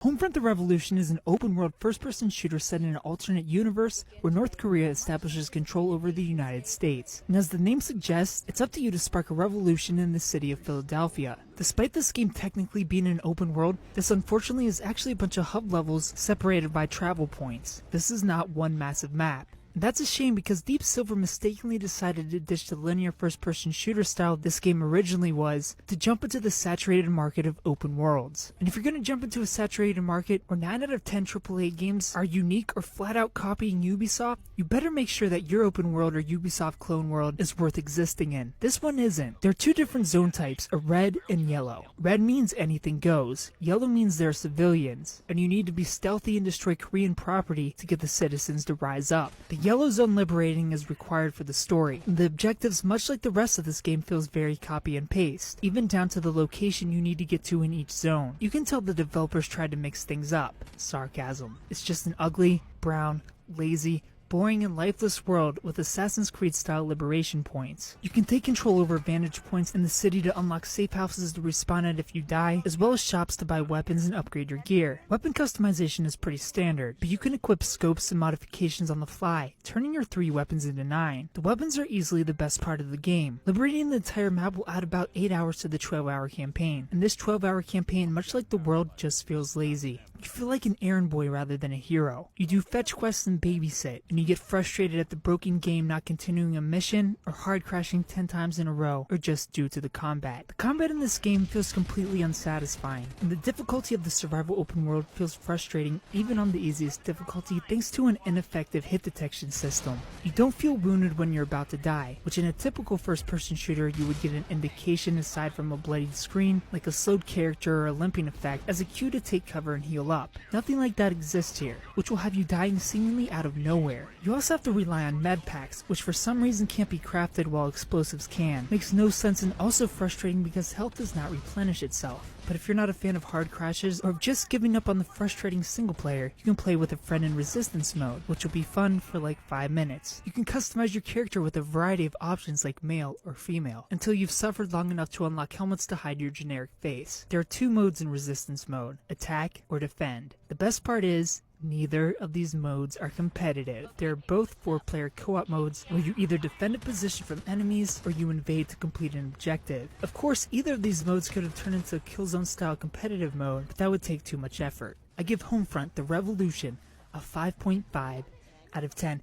Homefront: The Revolution is an open-world first-person shooter set in an alternate universe where North Korea establishes control over the United States. And as the name suggests, it's up to you to spark a revolution in the city of Philadelphia. Despite this game technically being an open world, this unfortunately is actually a bunch of hub levels separated by travel points. This is not one massive map. That's a shame because Deep Silver mistakenly decided to ditch the linear first-person shooter style this game originally was to jump into the saturated market of open worlds. And if you're going to jump into a saturated market where 9 out of 10 AAA games are unique or flat-out copying Ubisoft, you better make sure that your open world or Ubisoft clone world is worth existing in. This one isn't. There are two different zone types, a red and yellow. Red means anything goes. Yellow means there are civilians, and you need to be stealthy and destroy Korean property to get the citizens to rise up. The yellow zone liberating is required for the story. The objectives, much like the rest of this game, feels very copy and paste, even down to the location you need to get to in each zone. You can tell the developers tried to mix things up. Sarcasm. It's just an ugly, brown, lazy, boring and lifeless world with Assassin's Creed style liberation points. You can take control over vantage points in the city to unlock safe houses to respawn at if you die, as well as shops to buy weapons and upgrade your gear. Weapon customization is pretty standard, but you can equip scopes and modifications on the fly, turning your 3 weapons into 9. The weapons are easily the best part of the game. Liberating the entire map will add about 8 hours to the 12-hour campaign, and this 12-hour campaign, much like the world, just feels lazy. You feel like an errand boy rather than a hero. You do fetch quests and babysit, and you get frustrated at the broken game not continuing a mission, or hard crashing 10 times in a row, or just due to the combat. The combat in this game feels completely unsatisfying, and the difficulty of the survival open world feels frustrating even on the easiest difficulty thanks to an ineffective hit detection system. You don't feel wounded when you're about to die, which in a typical first-person shooter you would get an indication aside from a bloodied screen, like a slowed character or a limping effect, as a cue to take cover and heal up. Nothing like that exists here, which will have you dying seemingly out of nowhere. You also have to rely on med packs, which for some reason can't be crafted while explosives can. Makes no sense and also frustrating because health does not replenish itself. But if you're not a fan of hard crashes or just giving up on the frustrating single player, you can play with a friend in resistance mode, which will be fun for like 5 minutes. You can customize your character with a variety of options like male or female, until you've suffered long enough to unlock helmets to hide your generic face. There are 2 modes in resistance mode, attack or defend. The best part is, neither of these modes are competitive. They're both 4-player co-op modes where you either defend a position from enemies or you invade to complete an objective. Of course, either of these modes could have turned into a Killzone style competitive mode, but that would take too much effort. I give Homefront: The Revolution a 5.5 out of 10.